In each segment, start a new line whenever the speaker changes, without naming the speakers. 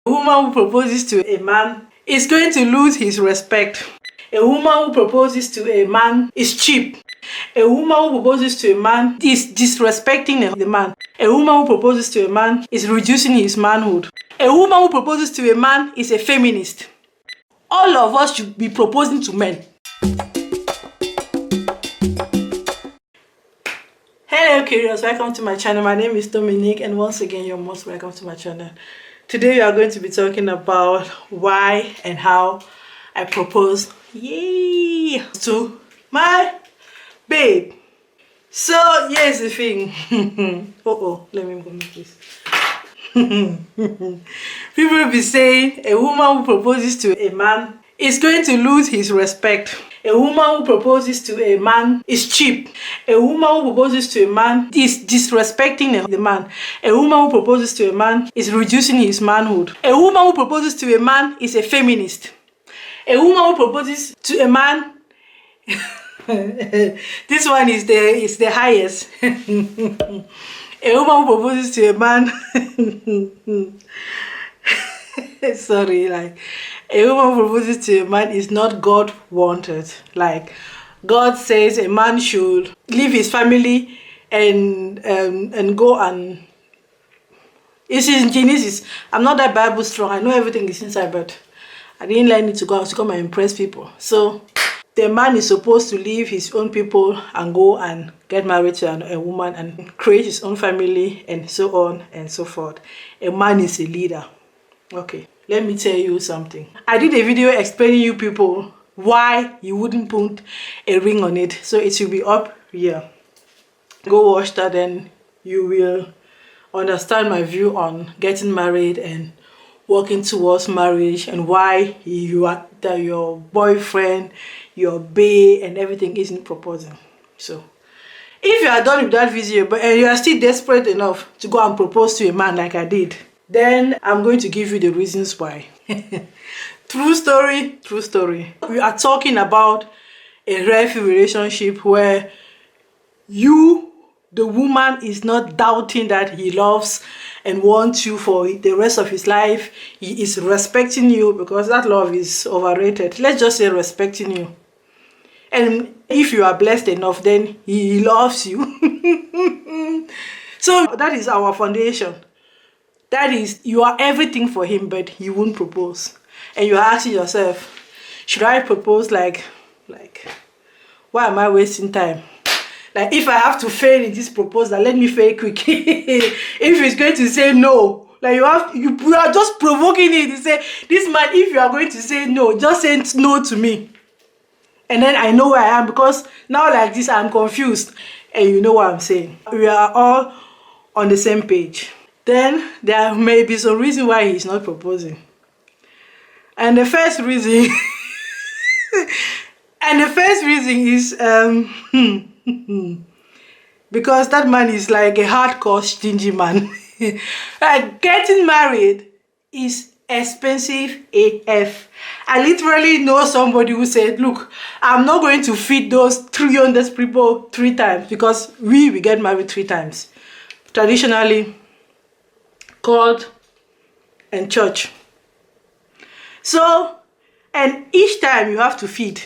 A woman who proposes to a man is going to lose his respect. A woman who proposes to a man is cheap. A woman who proposes to a man is disrespecting the man. A woman who proposes to a man is reducing his manhood. A woman who proposes to a man is a feminist. All of us should be proposing to men. Hello curious, welcome to my channel. My name is Dominique and once again you're most welcome to my channel. Today we are going to be talking about why and how I propose to my babe. So here's the thing. Let me move this. People be saying a woman who proposes to a man is going to lose his respect. A woman who proposes to a man is cheap. A woman who proposes to a man is disrespecting the man. A woman who proposes to a man is reducing his manhood. A woman who proposes to a man is a feminist. A woman who proposes to a man this one is the highest. A woman who proposes to a man sorry, like a woman who proposes to a man is not God wanted. Like God says a man should leave his family and go and it's in Genesis. I'm not that Bible strong. I know everything is inside, but I didn't learn it to come and impress people. So the man is supposed to leave his own people and go and get married to a woman and create his own family and so on and so forth. A man is a leader. Okay, let me tell you something. I did a video explaining you people why you wouldn't put a ring on it. So it will be up here. Go watch that and you will understand my view on getting married and working towards marriage and why your boyfriend, your bae and everything isn't proposing. So if you are done with that video but you are still desperate enough to go and propose to a man like I did, then I'm going to give you the reasons why. True story, true story. We are talking about a healthy relationship where you, the woman, is not doubting that he loves and wants you for the rest of his life. He is respecting you, because that love is overrated. Let's just say respecting you. And if you are blessed enough, then he loves you. So that is our foundation. That is, you are everything for him, but he won't propose. And you're asking yourself, should I propose? Like, why am I wasting time? Like, if I have to fail in this proposal, let me fail quick. If he's going to say no, like you are just provoking it to say, this man, if you are going to say no, just say no to me. And then I know where I am, because now like this, I'm confused. And you know what I'm saying. We are all on the same page. Then there may be some reason why he's not proposing. And the first reason is because that man is like a hardcore stingy man. Like, getting married is expensive AF. I literally know somebody who said, look, I'm not going to feed those 300 people 3 times, because we get married 3 times. Traditionally, God and church. So, and each time you have to feed.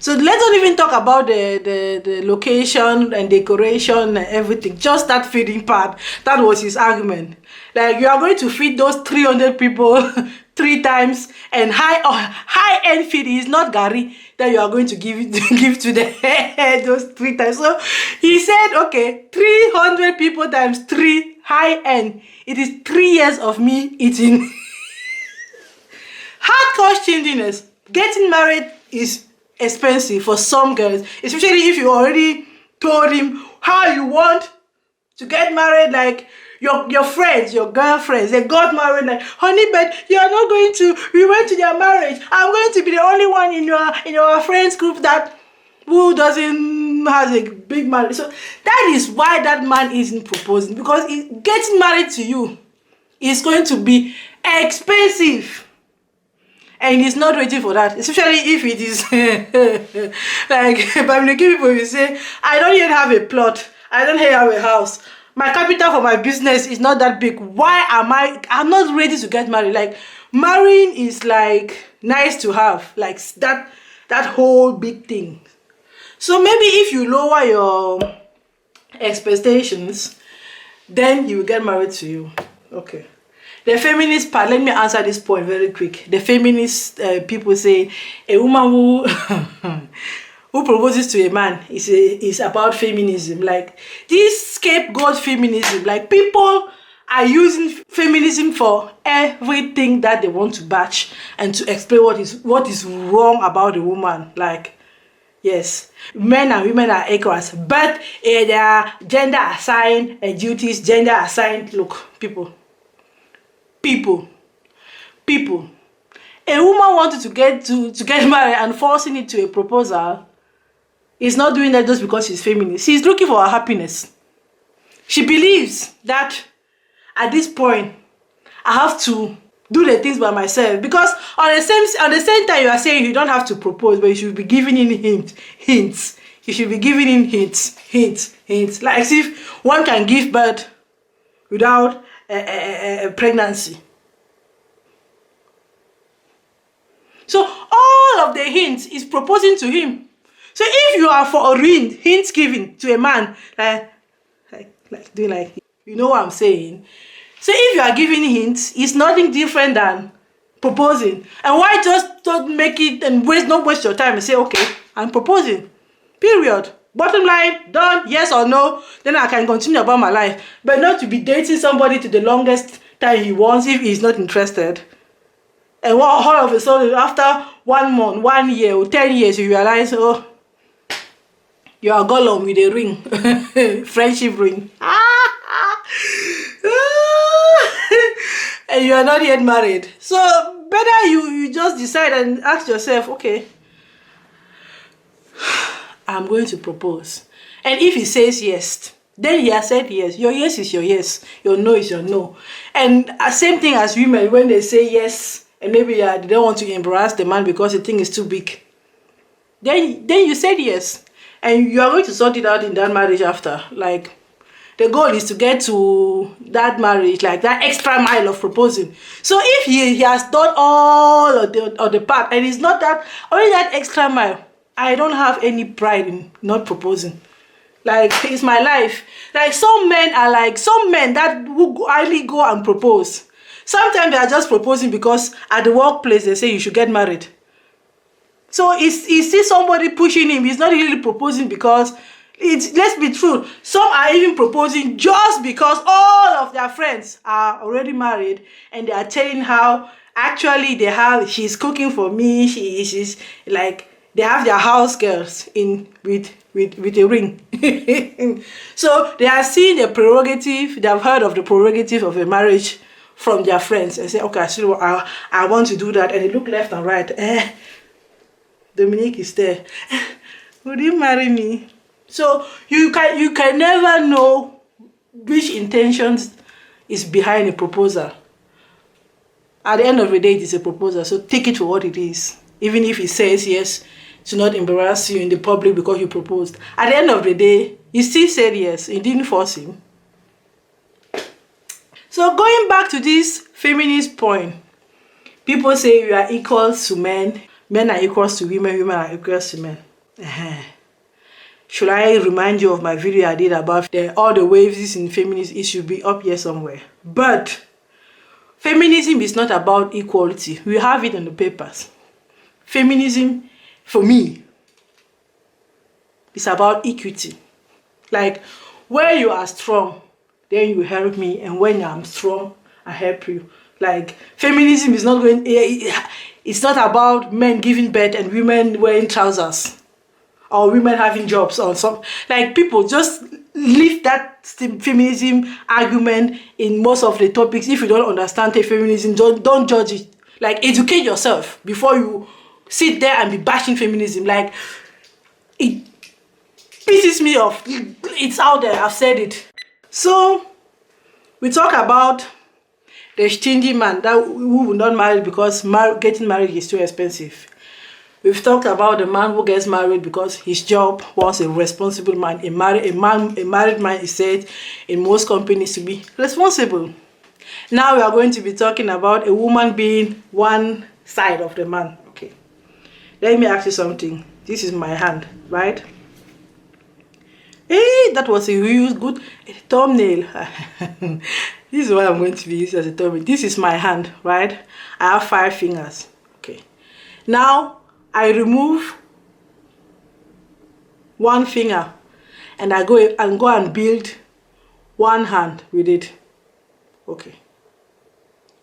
So let's not even talk about the location and decoration and everything. Just that feeding part. That was his argument. Like, you are going to feed those 300 people 3 times, and high-end feed is not Gary that you are going to give to the those 3 times. So he said, okay, 300 people times 3 high-end. It is 3 years of me eating. Hardcore stinginess. Getting married is expensive for some girls, especially if you already told him how you want to get married. Like your friends, your girlfriends, they got married. Like, honey, but you are not going to. We went to their marriage. I'm going to be the only one in your friends group that who doesn't has a big marriage. So that is why that man isn't proposing, because getting married to you is going to be expensive. And he's not waiting for that, especially if it is like Dominique people will say, I don't yet have a plot, I don't yet have a house, My capital for my business is not that big. Why am I'm not ready to get married. Like, marrying is like nice to have, like that whole big thing. So maybe if you lower your expectations, then he will get married to you. Okay. The feminist part, let me answer this point very quick. The feminist people say a woman who who proposes to a man is about feminism. Like, this scapegoat feminism, like, people are using feminism for everything that they want to bash and to explain what is wrong about the woman. Like, yes, men and women are equals, but there are gender assigned duties, gender assigned. Look, people. A woman wanted to get married and forcing it to a proposal is not doing that just because she's feminist. She's looking for her happiness. She believes that at this point I have to do the things by myself, because on the same time you are saying you don't have to propose, but you should be giving in hints. You should be giving in hints, like as if one can give birth without a pregnancy. So all of the hints is proposing to him. So if you are for a hint giving to a man, like doing like, you know what I'm saying? So if you are giving hints, it's nothing different than proposing. And why just don't make it and not waste your time and say, okay, I'm proposing. Period. Bottom line, done, yes or no, then I can continue about my life. But not to be dating somebody to the longest time he wants if he's not interested. And all of a sudden, after 1 month, 1 year, or 10 years, you realize, oh, you are Gollum with a ring, friendship ring. And you are not yet married. So better you just decide and ask yourself, okay, I'm going to propose. And if he says yes, then he has said yes. Your yes is your yes. Your no is your no. And same thing as women, when they say yes, and maybe they don't want to embarrass the man because the thing is too big. Then you said yes. And you are going to sort it out in that marriage after. Like, the goal is to get to that marriage, like that extra mile of proposing. So if he has done all of the part, and it's not that, only that extra mile, I don't have any pride in not proposing. Like, it's my life. Like, some men that will highly go and propose. Sometimes they are just proposing because at the workplace they say you should get married. So he sees somebody pushing him. He's not really proposing because, let's be true, some are even proposing just because all of their friends are already married and they are telling how actually she's cooking for me, she's like, they have their house girls with a ring. So they are seeing the prerogative, they have heard of the prerogative of a marriage from their friends and say, okay, I want to do that. And they look left and right. Dominique is there. Would you marry me? So you can never know which intentions is behind a proposal. At the end of the day, it is a proposal. So take it for what it is. Even if he says yes, to not embarrass you in the public because you proposed. At the end of the day, he still said yes. He didn't force him. So going back to this feminist point, people say we are equals to men, men are equals to women, women are equals to men. Should I remind you of my video I did about all the waves in feminism? It should be up here somewhere. But feminism is not about equality. We have it in the papers. Feminism, for me, is about equity. Like, where you are strong, then you help me, and when I'm strong, I help you. Like, feminism is not it's not about men giving birth and women wearing trousers or women having jobs or something. Like, people just leave that feminism argument in most of the topics. If you don't understand feminism, don't judge it. Like, educate yourself before you sit there and be bashing feminism. Like, it pisses me off. It's out there, I've said it. So we talk about the stingy man who will not marry because getting married is too expensive. We've talked about the man who gets married because his job was a responsible man. A married man is said in most companies to be responsible. Now we are going to be talking about a woman being one side of the man. Okay. Let me ask you something. This is my hand, right? Hey, that was a real good thumbnail. This is what I'm going to be using as a thumbnail. This is my hand, right? I have 5 fingers. Okay. Now I remove one finger and I go and build one hand with it. Okay.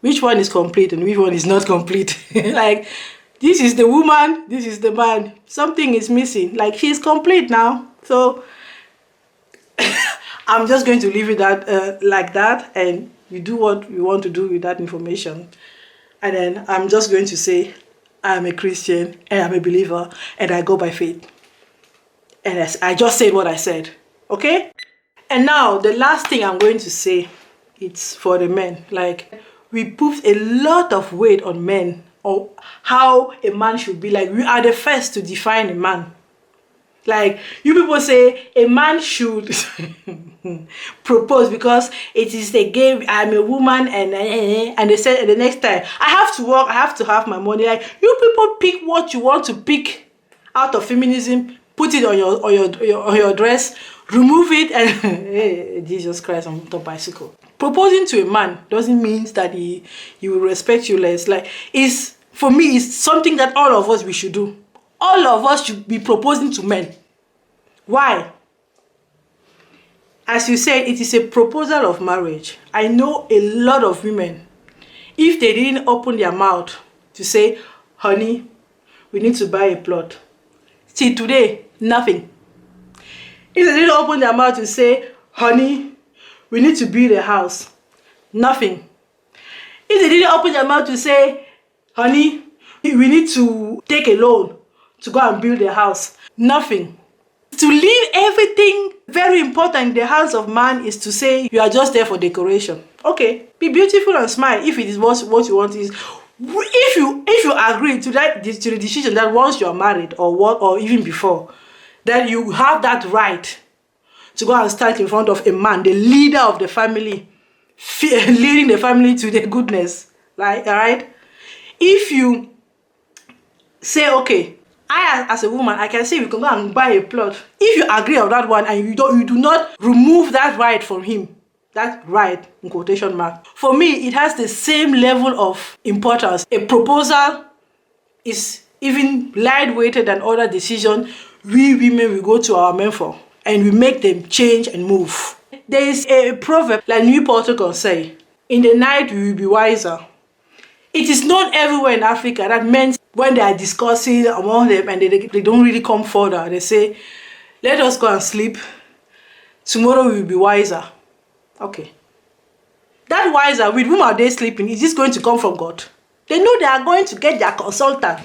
Which one is complete and which one is not complete? Like, this is the woman, this is the man. Something is missing. Like, she's complete now. So I'm just going to leave it like that, and we do what we want to do with that information. And then I'm just going to say I'm a Christian and I'm a believer and I go by faith. And I just said what I said. Okay? And now the last thing I'm going to say, it's for the men. Like, we put a lot of weight on men, on how a man should be. Like, we are the first to define a man. Like, you people say a man should propose because it is a game. I'm a woman, and they said the next time I have to work, I have to have my money. Like, you people pick what you want to pick out of feminism, put it on your dress, remove it, and hey, Jesus Christ on the bicycle. Proposing to a man doesn't mean that he will respect you less. Like, for me, it's something that all of us we should do. All of us should be proposing to men. Why? As you said, it is a proposal of marriage. I know a lot of women, if they didn't open their mouth to say, honey, we need to buy a plot. See, today, nothing. If they didn't open their mouth to say, honey, we need to build a house, nothing. If they didn't open their mouth to say, honey, we need to take a loan to go and build a house, nothing. To leave everything very important in the hands of man is to say you are just there for decoration. Okay, be beautiful and smile if it is what you want is. If you agree to the decision that once you are married or even before, that you have that right to go and stand in front of a man, the leader of the family, leading the family to the goodness, like, all right? If you say, okay, I as a woman, I can say we can go and buy a plot. If you agree on that one and you do not remove that right from him, that right in quotation mark, for me it has the same level of importance. A proposal is even lightweighted than other decisions we women will go to our men for, and we make them change and move. There is a proverb like New Portugal say, in the night we will be wiser. It is known everywhere in Africa that men, when they are discussing among them and they don't really come further, they say, let us go and sleep. Tomorrow we will be wiser. Okay. That wiser, with whom are they sleeping? Is this going to come from God? They know they are going to get their consultant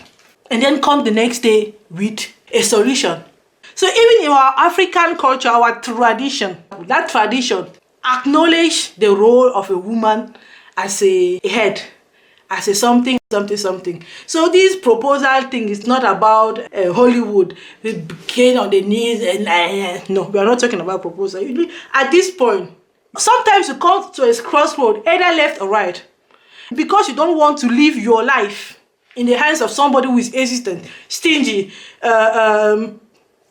and then come the next day with a solution. So even in our African culture, our tradition, that tradition acknowledge the role of a woman as a head, as a something. So this proposal thing is not about Hollywood getting on the knees and no, we are not talking about proposal. At this point, sometimes you come to a crossroad, either left or right, because you don't want to live your life in the hands of somebody who is hesitant, stingy,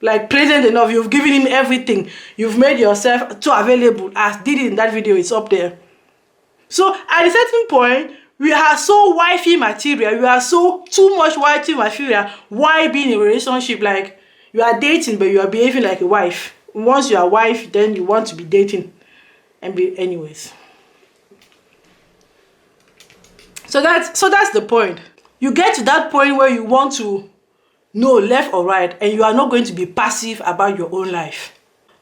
like present enough. You've given him everything. You've made yourself too available, as did it in that video. It's up there. So at a certain point, we are so wifey material. We are so too much wifey material. Why be in a relationship? Like, you are dating, but you are behaving like a wife. Once you are a wife, then you want to be dating and be anyways. So that's the point. You get to that point where you want to know left or right, and you are not going to be passive about your own life.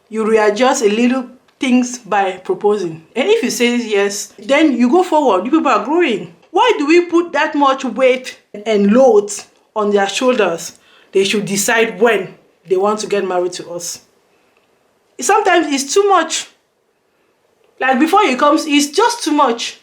You readjust a little things by proposing, and if you say yes, then you go forward. You people are growing. Why do we put that much weight and load on their shoulders? They should decide when they want to get married to us. Sometimes it's too much. Like, before he comes, it's just too much.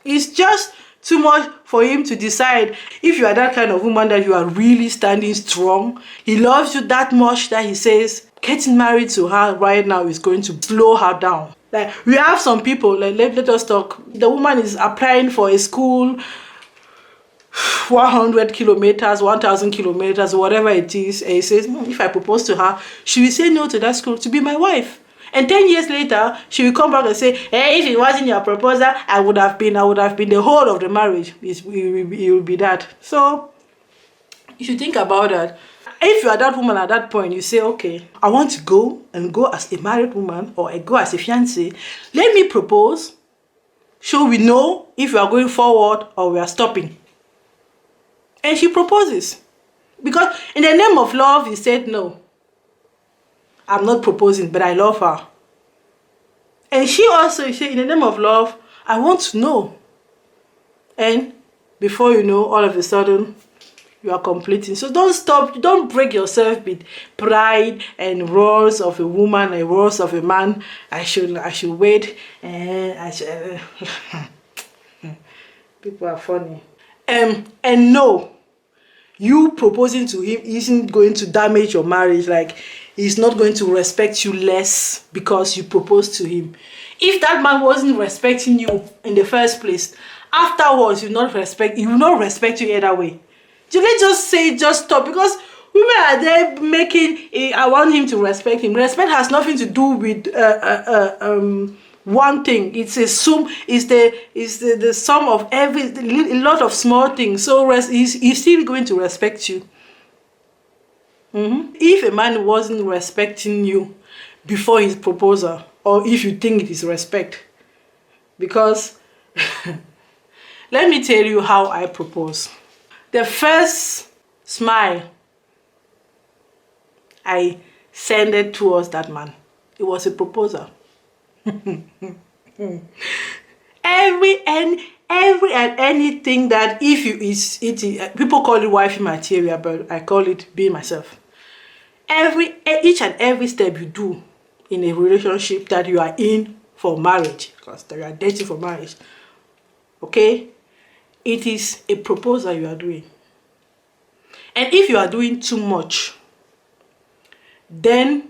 It's just Too much for him to decide. If you are that kind of woman that you are really standing strong, he loves you that much that he says getting married to her right now is going to blow her down. Like, we have some people, like, let us talk. The woman is applying for a school, 100 kilometers, 1,000 kilometers, whatever it is, and he says, if I propose to her, she will say no to that school to be my wife. And 10 years later, she will come back and say, hey, if it wasn't your proposal, I would have been the whole of the marriage. It will be that. So you should think about that. If you are that woman at that point, you say, okay, I want to go as a married woman, or I go as a fiancé. Let me propose, so we know if we are going forward or we are stopping. And she proposes. Because in the name of love, he said, no, I'm not proposing, but I love her. And she also said, in the name of love, I want to know. And before you know, all of a sudden, you are completing. So don't stop, don't break yourself with pride and roles of a woman and roles of a man. I should wait, and I should people are funny. And no, you proposing to him isn't going to damage your marriage. Like, he's not going to respect you less because you proposed to him. If that man wasn't respecting you in the first place, afterwards he will not respect you either way. You can just say, just stop, because women are there making I want him to respect him. Respect has nothing to do with one thing. It's a sum. It's the sum of a lot of small things. So he's still going to respect you. If a man wasn't respecting you before his proposal, or if you think it is respect, because let me tell you how I propose. The first smile I sent towards that man, it was a proposal. every and anything that if you is people call it wifey material, but I call it being myself. Each and every step you do in a relationship that you are in for marriage, because you are dating for marriage, okay, it is a proposal you are doing. And if you are doing too much, then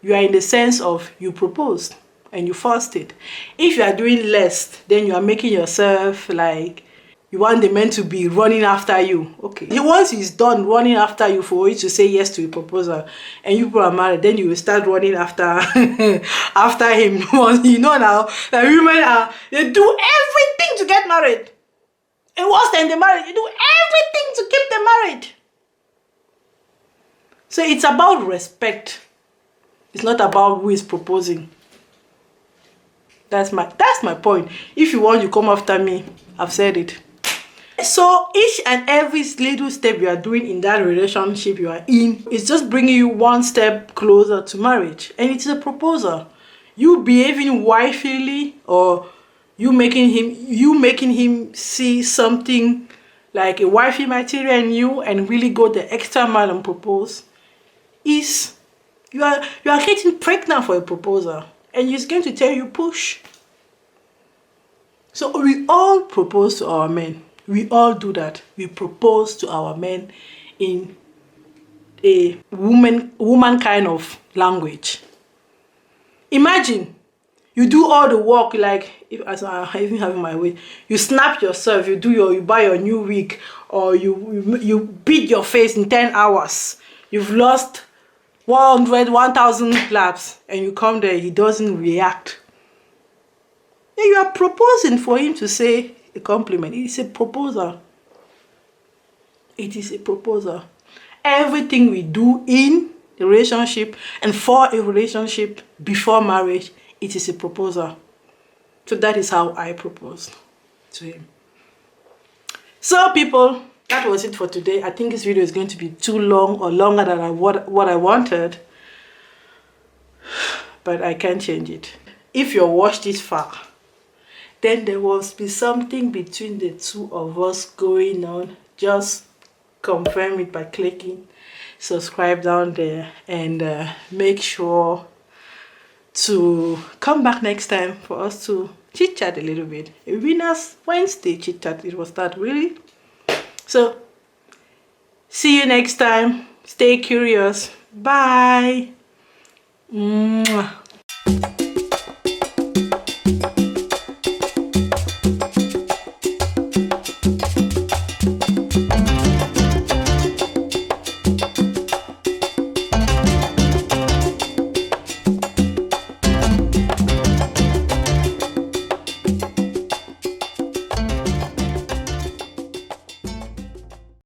you are in the sense of you proposed and you forced it. If you are doing less, then you are making yourself like you want the man to be running after you. Okay. Once he's done running after you for you to say yes to a proposal and you people are married, then you will start running after after him. You know now that women they do everything to get married. And worse than the marriage, you do everything to keep them married. So it's about respect. It's not about who is proposing. That's my point. If you want, you come after me. I've said it. So each and every little step you are doing in that relationship you are in is just bringing you one step closer to marriage. And it's a proposal. You behaving wifely, or you making him see something like a wifey material in you and really go the extra mile and propose, is you are getting pregnant for a proposal, and he's going to tell you push. So we all propose to our men. We all do that. We propose to our men in a woman kind of language. Imagine you do all the work, like as I even have my way, you snap yourself, you buy your new wig, or you beat your face in 10 hours. You've lost 1,000 laps, and you come there, he doesn't react. Then you are proposing for him to say a compliment. It is a proposal. It is a proposal. Everything we do in a relationship and for a relationship before marriage, it is a proposal. So that is how I proposed to him. So people, that was it for today. I think this video is going to be too long, or longer than what I wanted, but I can't change it. If you watched this far, then there must be something between the two of us going on. Just confirm it by clicking subscribe down there, and make sure to come back next time for us to chit chat a little bit. A Winners Wednesday chit chat. It was that, really. So see you next time. Stay curious. Bye. Mwah.